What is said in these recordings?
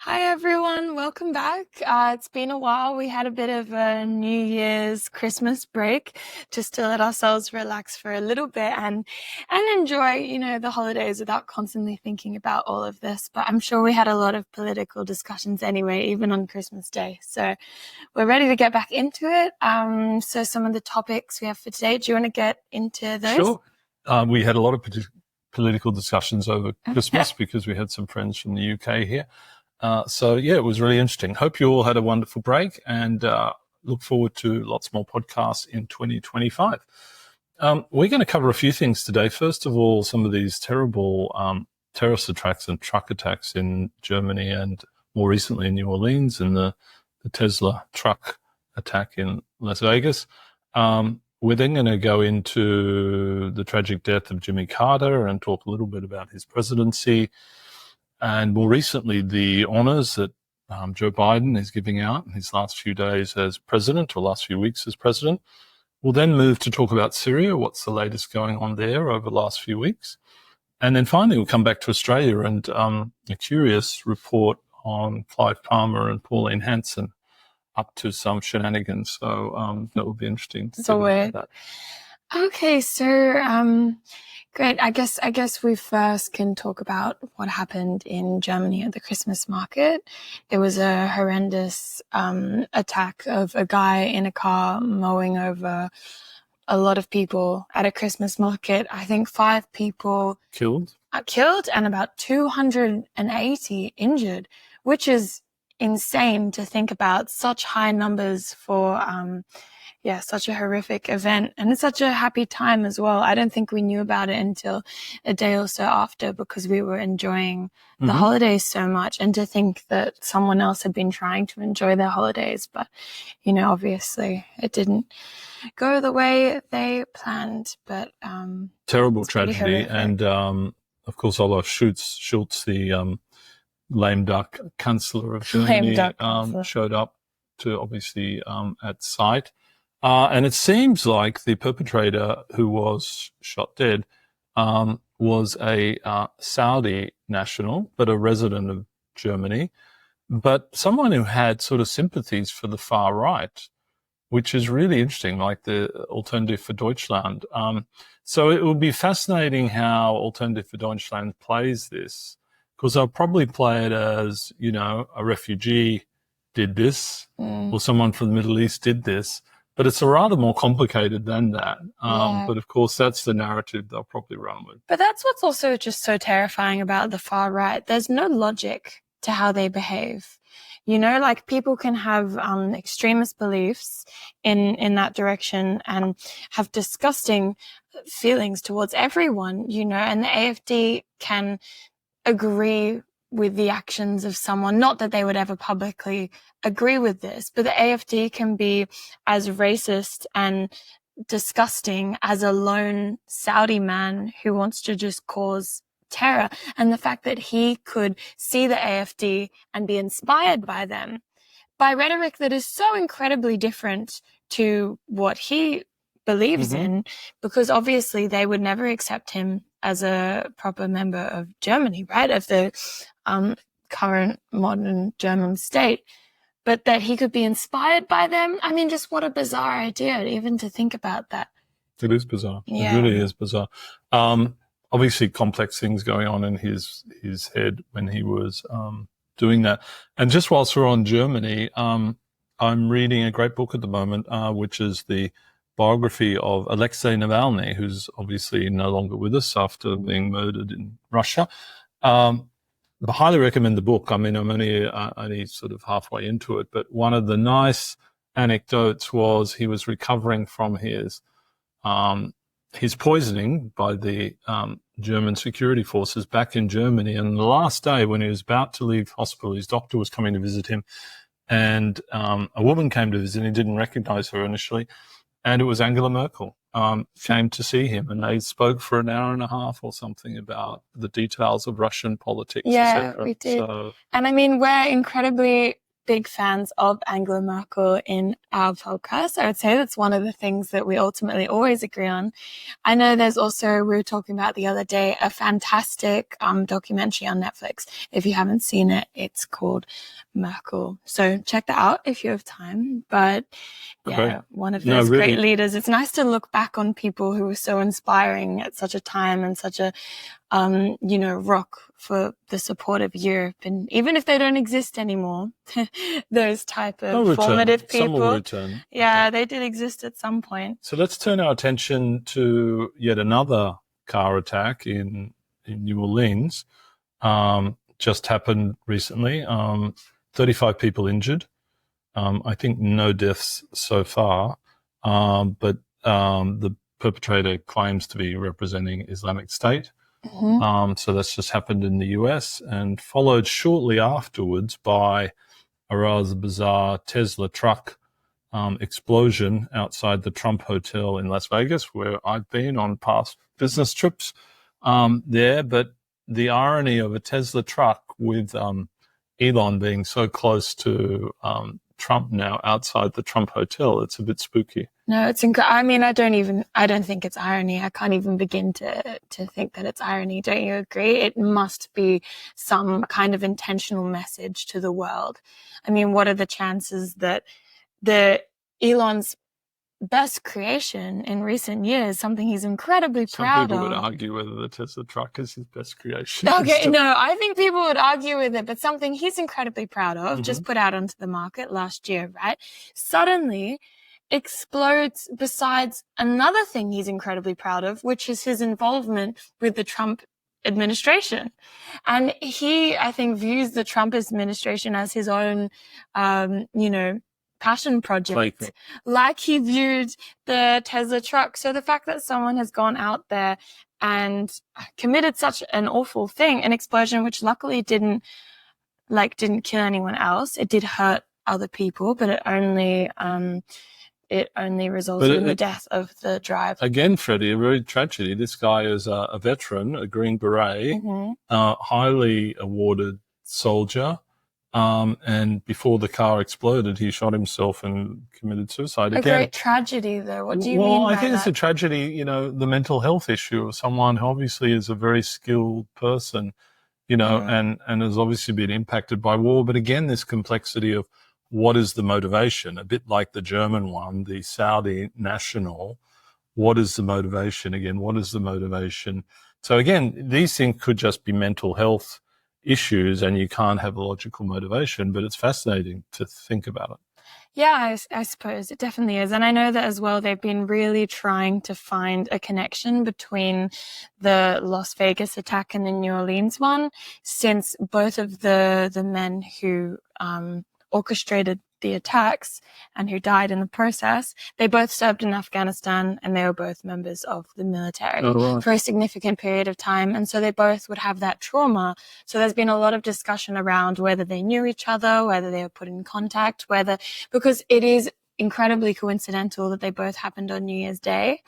Hi everyone, welcome back. It's been a while. We had a bit of a New Year's Christmas break just to let ourselves relax for a little bit and enjoy, the holidays without constantly thinking about all of this. But I'm sure we had a lot of political discussions anyway, even on Christmas Day. So we're ready to get back into it. So some of the topics we have for today, do you want to get into those? Sure. We had a lot of political discussions over Christmas because we had some friends from the UK here. It was really interesting. Hope you all had a wonderful break and look forward to lots more podcasts in 2025. We're going to cover a few things today. First of all, some of these terrible terrorist attacks and truck attacks in Germany and more recently in New Orleans and the Tesla truck attack in Las Vegas. We're then going to go into the tragic death of Jimmy Carter and talk a little bit about his presidency. And more recently, the honors that Joe Biden is giving out in his last few days as president or last few weeks as president. We'll then move to talk about Syria, what's the latest going on there over the last few weeks. And then finally, we'll come back to Australia and a curious report on Clive Palmer and Pauline Hanson up to some shenanigans. So that will be interesting. So weird. Okay, so great. I guess we first can talk about what happened in Germany at the Christmas market. It was a horrendous attack of a guy in a car mowing over a lot of people at a Christmas market. I think 5 people killed and about 280 injured, which is insane to think about. Such high numbers for such a horrific event, and it's such a happy time as well. I don't think we knew about it until a day or so after because we were enjoying the holidays so much, and to think that someone else had been trying to enjoy their holidays, but obviously it didn't go the way they planned. But terrible tragedy, and of course Olaf Scholz, the lame duck Chancellor of Germany, showed up to obviously at site. And it seems like the perpetrator who was shot dead was a Saudi national, but a resident of Germany, but someone who had sort of sympathies for the far right, which is really interesting, like the Alternative for Deutschland. So it will be fascinating how Alternative for Deutschland plays this, because they'll probably play it as, a refugee did this, or someone from the Middle East did this. But it's rather more complicated than that. But of course, that's the narrative they'll probably run with. But that's what's also just so terrifying about the far right. There's no logic to how they behave. Like people can have extremist beliefs in that direction and have disgusting feelings towards everyone, and the AfD can agree with the actions of someone. Not that they would ever publicly agree with this, but the AfD can be as racist and disgusting as a lone Saudi man who wants to just cause terror. And the fact that he could see the AfD and be inspired by them, by rhetoric that is so incredibly different to what he believes in, because obviously they would never accept him as a proper member of Germany, right? Of the current modern German state. But that he could be inspired by them. I mean, just what a bizarre idea, even to think about that. It is bizarre. Yeah. It really is bizarre. Obviously complex things going on in his head when he was doing that. And just whilst we're on Germany, I'm reading a great book at the moment, which is the biography of Alexei Navalny, who's obviously no longer with us after being murdered in Russia. I highly recommend the book. I mean, I'm only sort of halfway into it, but one of the nice anecdotes was he was recovering from his poisoning by the German security forces back in Germany. And the last day when he was about to leave hospital, his doctor was coming to visit him, and a woman came to visit. He didn't recognize her initially, and it was Angela Merkel. Came to see him, and they spoke for an hour and a half or something about the details of Russian politics. Yeah, we did. And I mean, we're incredibly big fans of Angela Merkel in our podcast. I would say that's one of the things that we ultimately always agree on. I know there's also, we were talking about the other day, a fantastic documentary on Netflix. If you haven't seen it, it's called Merkel. So check that out if you have time. But yeah, one of those great leaders. It's nice to look back on people who were so inspiring at such a time and such a, rock for the support of Europe. And even if they don't exist anymore, those type of formative people. Some will return. Yeah, they did exist at some point. So let's turn our attention to yet another car attack in New Orleans. Just happened recently. 35 people injured. I think no deaths so far. But the perpetrator claims to be representing Islamic State. Mm-hmm. So that's just happened in the US and followed shortly afterwards by a rather bizarre Tesla truck explosion outside the Trump Hotel in Las Vegas, where I've been on past business trips there. But the irony of a Tesla truck with Elon being so close to Trump now outside the Trump Hotel, it's a bit spooky. No, it's I mean, I don't think it's irony. I can't even begin to think that it's irony. Don't you agree? It must be some kind of intentional message to the world. I mean, what are the chances that Elon's best creation in recent years, something he's incredibly proud of. Some people would argue whether the Tesla truck is his best creation. Okay, no, I think people would argue with it, but something he's incredibly proud of, just put out onto the market last year, right? Suddenly explodes besides another thing he's incredibly proud of, which is his involvement with the Trump administration. And he, I think, views the Trump administration as his own, passion project, like he viewed the Tesla truck. So the fact that someone has gone out there and committed such an awful thing, an explosion which luckily didn't kill anyone else. It did hurt other people, but it only resulted in the death of the driver. Again, Freddie, a real tragedy. This guy is a veteran, a Green Beret, highly awarded soldier. And before the car exploded, he shot himself and committed suicide. A great tragedy, though. What do you mean by that? Well, I think it's a tragedy, the mental health issue of someone who obviously is a very skilled person, and has obviously been impacted by war. But again, this complexity of what is the motivation? A bit like the German one, the Saudi national. What is the motivation? Again, what is the motivation? So again, these things could just be mental health issues and you can't have a logical motivation, but it's fascinating to think about it. Yeah, I suppose it definitely is. And I know that as well, they've been really trying to find a connection between the Las Vegas attack and the New Orleans one, since both of the men who orchestrated the attacks and who died in the process, they both served in Afghanistan and they were both members of the military for a significant period of time. And so they both would have that trauma. So there's been a lot of discussion around whether they knew each other, whether they were put in contact, because it is incredibly coincidental that they both happened on New Year's Day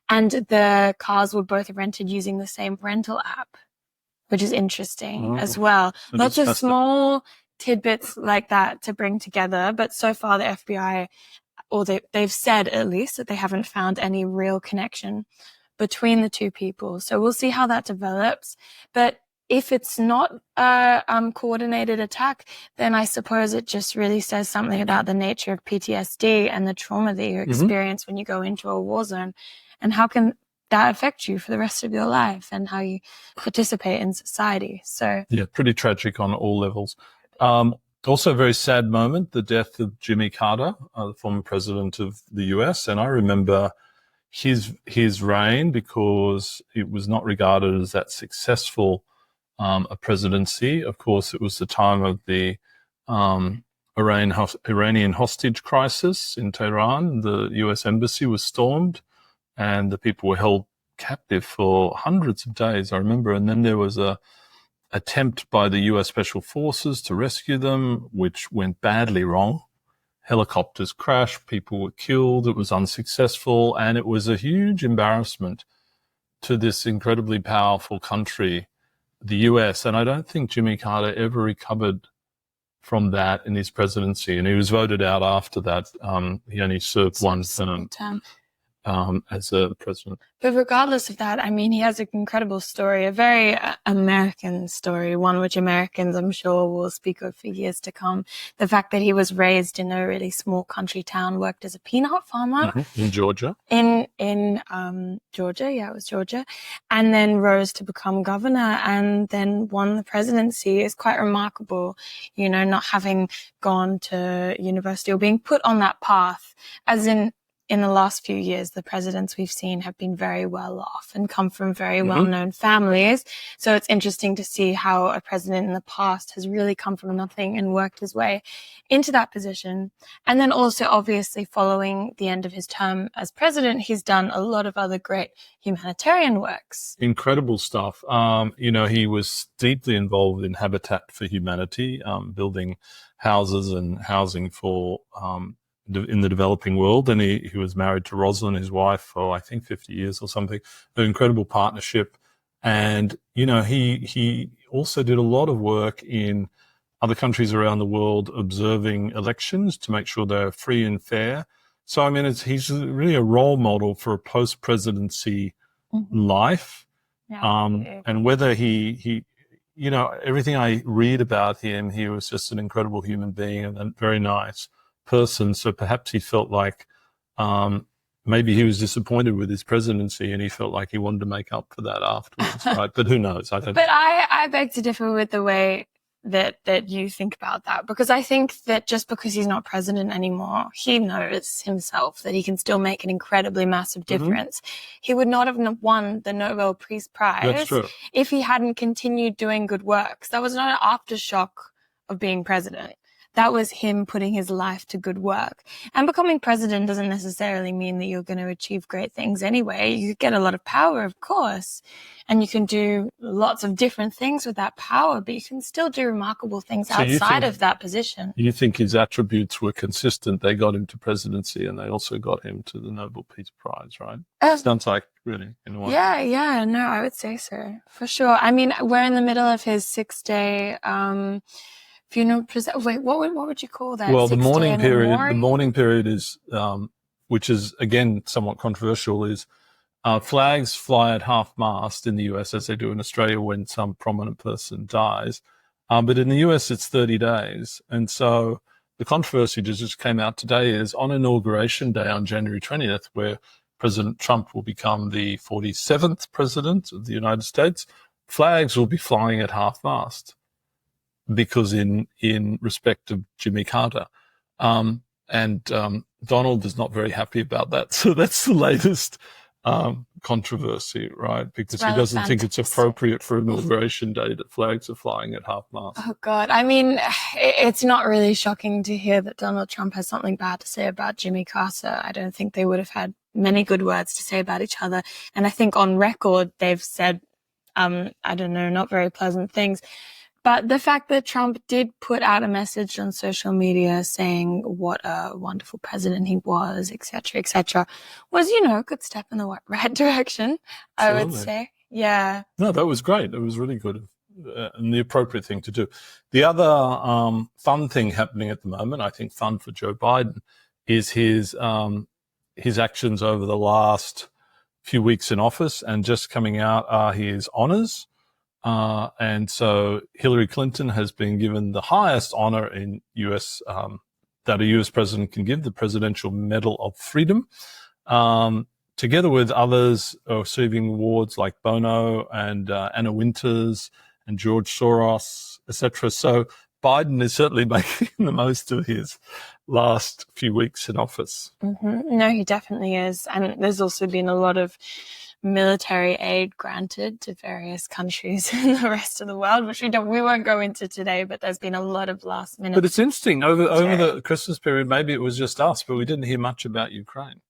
and the cars were both rented using the same rental app, which is interesting as well. Lots of small tidbits like that to bring together. But so far the FBI, or they've said at least that they haven't found any real connection between the two people. So we'll see how that develops. But if it's not a coordinated attack, then I suppose it just really says something about the nature of PTSD and the trauma that you experience when you go into a war zone, and how can that affect you for the rest of your life and how you participate in society. So yeah, pretty tragic on all levels. Also a very sad moment, the death of Jimmy Carter, the former president of the US. And I remember his reign because it was not regarded as that successful a presidency. Of course, it was the time of the Iranian hostage crisis in Tehran. The US embassy was stormed and the people were held captive for hundreds of days, I remember. And then there was a attempt by the US Special Forces to rescue them, which went badly wrong. Helicopters crashed, people were killed, it was unsuccessful, and it was a huge embarrassment to this incredibly powerful country, the US. And I don't think Jimmy Carter ever recovered from that in his presidency, and he was voted out after that. He only served one term as a president. But regardless of that, I mean, he has an incredible story, a very American story, one which Americans, I'm sure, will speak of for years to come. The fact that he was raised in a really small country town, worked as a peanut farmer in Georgia. In Georgia, yeah, it was Georgia, and then rose to become governor and then won the presidency is quite remarkable. You know, not having gone to university or being put on that path, as in the last few years, the presidents we've seen have been very well off and come from very well-known families. So it's interesting to see how a president in the past has really come from nothing and worked his way into that position. And then also, obviously, following the end of his term as president, he's done a lot of other great humanitarian works. Incredible stuff. You know, he was deeply involved in Habitat for Humanity, building houses and housing for in the developing world, and he was married to Rosalind, his wife, for I think 50 years or something. An incredible partnership. And, you know, he also did a lot of work in other countries around the world observing elections to make sure they're free and fair. So, I mean, he's really a role model for a post-presidency life. Yeah, and whether he, you know, everything I read about him, he was just an incredible human being and very nice person. So perhaps he felt like maybe he was disappointed with his presidency and he felt like he wanted to make up for that afterwards, right? But who knows? I don't know. I beg to differ with the way that you think about that, because I think that just because he's not president anymore, he knows himself that he can still make an incredibly massive difference. He would not have won the Nobel Peace Prize if he hadn't continued doing good works. That was not an aftershock of being president. That was him putting his life to good work. And becoming president doesn't necessarily mean that you're going to achieve great things anyway. You get a lot of power, of course, and you can do lots of different things with that power, but you can still do remarkable things outside of that position. You think his attributes were consistent? They got him to presidency and they also got him to the Nobel Peace Prize, right? Sounds like, really, in a way. Yeah, no, I would say so, for sure. I mean, we're in the middle of his 6-day, funeral. Wait, what would you call that? Well, the mourning period is, which is again somewhat controversial, is flags fly at half-mast in the US, as they do in Australia when some prominent person dies. But in the US, it's 30 days. And so the controversy that just came out today is on Inauguration Day on January 20th, where President Trump will become the 47th president of the United States, flags will be flying at half-mast, because in respect of Jimmy Carter. And Donald is not very happy about that. So that's the latest controversy, right? Because he doesn't think it's appropriate for Inauguration Day that flags are flying at half-mast. Oh, God. I mean, it's not really shocking to hear that Donald Trump has something bad to say about Jimmy Carter. I don't think they would have had many good words to say about each other. And I think on record, they've said, I don't know, not very pleasant things. But the fact that Trump did put out a message on social media saying what a wonderful president he was, et cetera, was, you know, a good step in the right direction, I would say. Yeah. No, that was great. It was really good and the appropriate thing to do. The other fun thing happening at the moment, I think fun for Joe Biden, is his actions over the last few weeks in office, and just coming out are his honors. And so Hillary Clinton has been given the highest honor in US, that a US president can give, the Presidential Medal of Freedom, together with others receiving awards like Bono and Anna Winters and George Soros, etc. So Biden is certainly making the most of his last few weeks in office. No, he definitely is. And there's also been a lot of military aid granted to various countries in the rest of the world, which we won't go into today, but there's been a lot of last minute. But it's interesting, over the Christmas period, maybe it was just us, but we didn't hear much about Ukraine.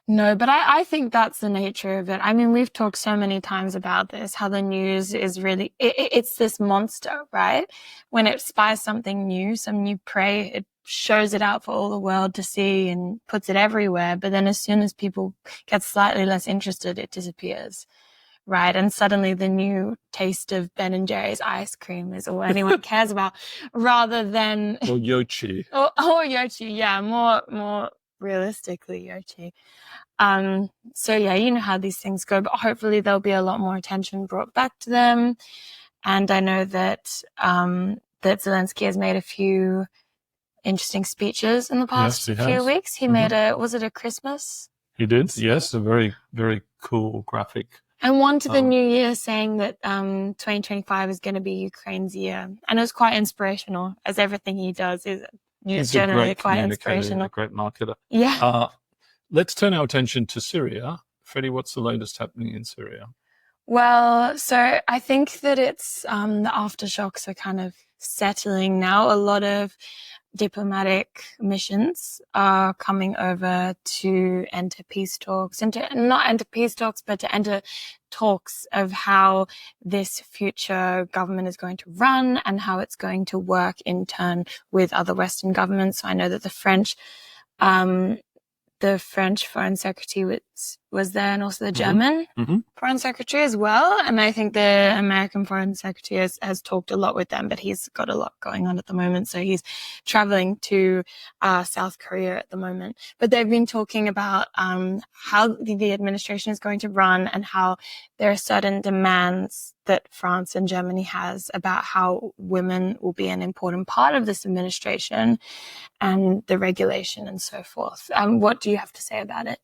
No, but I think that's the nature of it. I mean, we've talked so many times about this, how the news is really, it's this monster, right? When it spies something new, some new prey, it shows it out for all the world to see and puts it everywhere. But then as soon as people get slightly less interested, it disappears, right? And suddenly the new taste of Ben & Jerry's ice cream is all anyone cares about, rather than... Or Yochi. or Yochi, yeah, more realistically Yochi. So yeah, you know how these things go, but hopefully there'll be a lot more attention brought back to them. And I know that that Zelensky has made a few interesting speeches in the past few weeks. He made was it a Christmas? He did, yes, a very, very cool graphic. And one to the new year, saying that 2025 is going to be Ukraine's year. And it was quite inspirational, as everything he does is generally quite inspirational. A great marketer. Yeah. Let's turn our attention to Syria. Freddie, what's the latest happening in Syria? Well, so I think that it's the aftershocks are kind of settling now. A lot of diplomatic missions are coming over to enter peace talks, not enter peace talks, but to enter talks of how this future government is going to run and how it's going to work in turn with other Western governments. So I know that the French foreign secretary was there, and also the German foreign secretary as well. And I think the American foreign secretary has talked a lot with them, but he's got a lot going on at the moment. So he's traveling to South Korea at the moment. But they've been talking about how the administration is going to run and how there are certain demands that France and Germany has about how women will be an important part of this administration and the regulation and so forth. What do you have to say about it?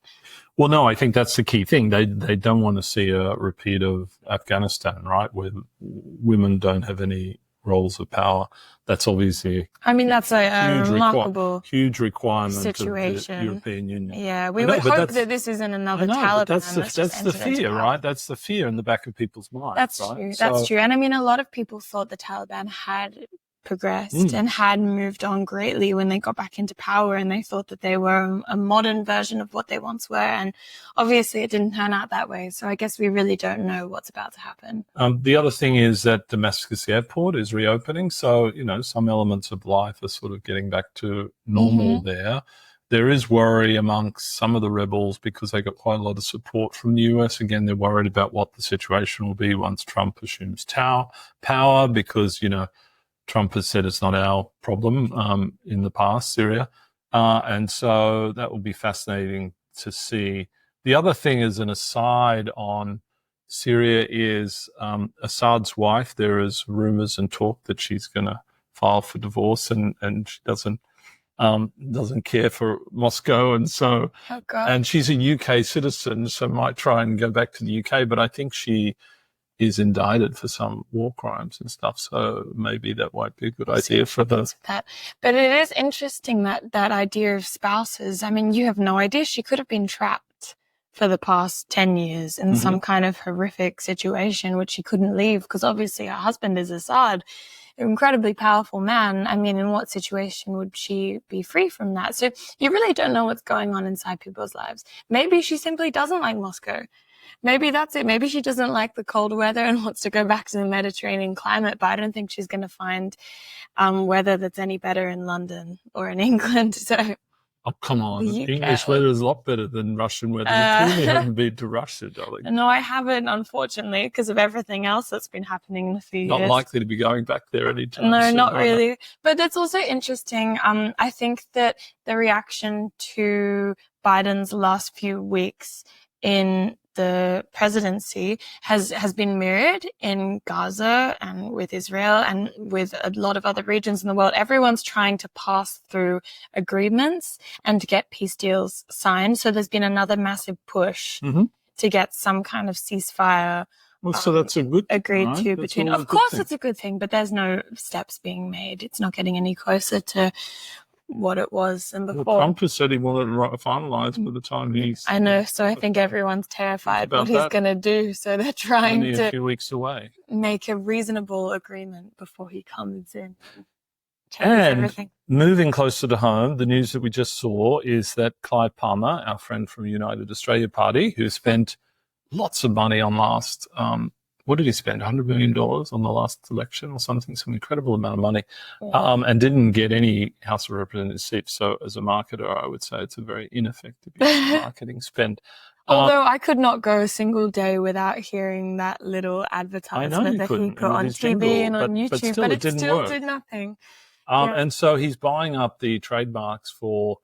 Well, no, I think that's the key thing. They don't want to see a repeat of Afghanistan, right, where women don't have any roles of power. That's obviously that's a remarkable huge requirement situation. Of the European Union. Yeah, we would hope that this isn't another Taliban. That's the fear, right? That's the fear in the back of people's minds. That's right? true. That's true. And a lot of people thought the Taliban had progressed and had moved on greatly when they got back into power, and they thought that they were a modern version of what they once were, and obviously it didn't turn out that way. So I guess we really don't know what's about to happen. The other thing is that Damascus airport is reopening, so some elements of life are sort of getting back to normal there. There is worry amongst some of the rebels because they got quite a lot of support from the US. Again, they're worried about what the situation will be once Trump assumes power because Trump has said it's not our problem in the past, Syria. And so that will be fascinating to see. The other thing as an aside on Syria is Assad's wife. There is rumors and talk that she's going to file for divorce and she doesn't care for Moscow. And so, and she's a UK citizen, so might try and go back to the UK, but I think she is indicted for some war crimes and stuff. So maybe that might be a good idea for those. But it is interesting that idea of spouses. You have no idea. She could have been trapped for the past 10 years in some kind of horrific situation, which she couldn't leave because obviously her husband is Assad, an incredibly powerful man. In what situation would she be free from that? So you really don't know what's going on inside people's lives. Maybe she simply doesn't like Moscow. Maybe that's it. Maybe she doesn't like the cold weather and wants to go back to the Mediterranean climate, but I don't think she's going to find weather that's any better in London or in England. So, oh, come on. English weather is a lot better than Russian weather. You clearly haven't been to Russia, darling. No, I haven't, unfortunately, because of everything else that's been happening in a few years. Not likely to be going back there anytime No, soon, not really. But that's also interesting. I think that the reaction to Biden's last few weeks in the presidency has been mirrored in Gaza and with Israel and with a lot of other regions in the world. Everyone's trying to pass through agreements and to get peace deals signed. So there's been another massive push to get some kind of ceasefire. Well, so that's a good thing, agreed right? to between. Of course, it's a good thing, but there's no steps being made. It's not getting any closer to what it was and before. Well, Trump has said he wanted to finalise by the time he's... I know, so I think everyone's terrified what he's going to do. So they're trying only to a few weeks away. Make a reasonable agreement before he comes in. And everything. Moving closer to home, the news that we just saw is that Clive Palmer, our friend from United Australia Party, who spent lots of money on last... what did he spend? $100 million on the last election or something, some incredible amount of money, and didn't get any House of Representatives seats. So as a marketer, I would say it's a very ineffective use of marketing spend. Although I could not go a single day without hearing that little advertisement that he put on TV and on YouTube, but it still did nothing. And so he's buying up the trademarks for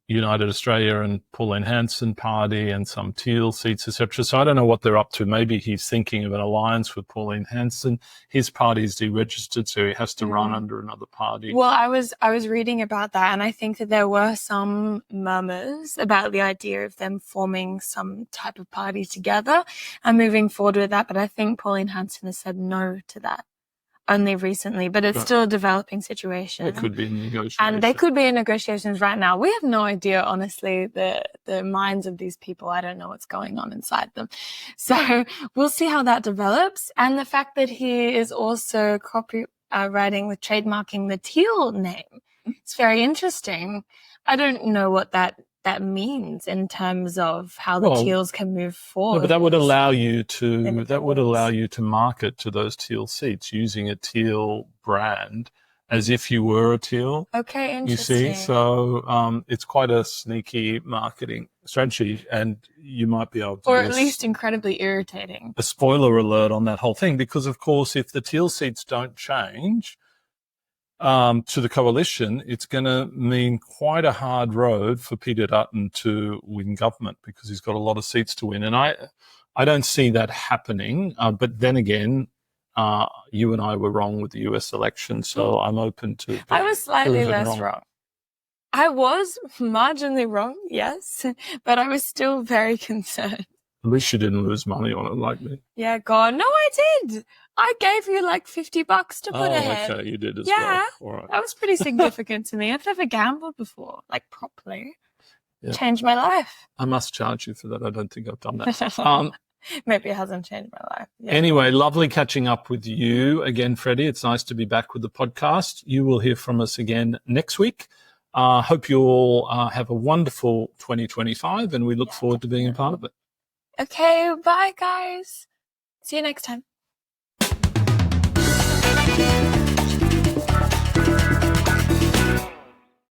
United Australia and Pauline Hanson Party and some Teal seats, etc. So I don't know what they're up to. Maybe he's thinking of an alliance with Pauline Hanson. His party is deregistered, so he has to run under another party. Well, I was reading about that, and I think that there were some murmurs about the idea of them forming some type of party together and moving forward with that. But I think Pauline Hanson has said no to that only recently, but it's still a developing situation. It could be in negotiations. And they could be in negotiations right now. We have no idea, honestly, the minds of these people. I don't know what's going on inside them. So we'll see how that develops. And the fact that he is also copywriting with trademarking the Teal name, it's very interesting. I don't know what that means in terms of how the Teals can move forward. No, but that would allow you to market to those Teal seats using a Teal brand as if you were a Teal. Okay, interesting. You see, so it's quite a sneaky marketing strategy, and you might be able to, or at least incredibly irritating. A spoiler alert on that whole thing, because of course, if the Teal seats don't change to the coalition, it's going to mean quite a hard road for Peter Dutton to win government, because he's got a lot of seats to win. And I don't see that happening. But then again, you and I were wrong with the US election, so I'm open to. I was slightly less wrong. I was marginally wrong, yes, but I was still very concerned. At least you didn't lose money on it like me. Yeah, God. No, I did. I gave you like $50 to put ahead. Okay, you did as well. Yeah, all right. That was pretty significant to me. I've never gambled before, like properly. Yeah. Changed my life. I must charge you for that. I don't think I've done that. Maybe it hasn't changed my life. Yeah. Anyway, lovely catching up with you again, Freddie. It's nice to be back with the podcast. You will hear from us again next week. Hope you all have a wonderful 2025, and we look forward to being a part of it. Okay, bye guys. See you next time.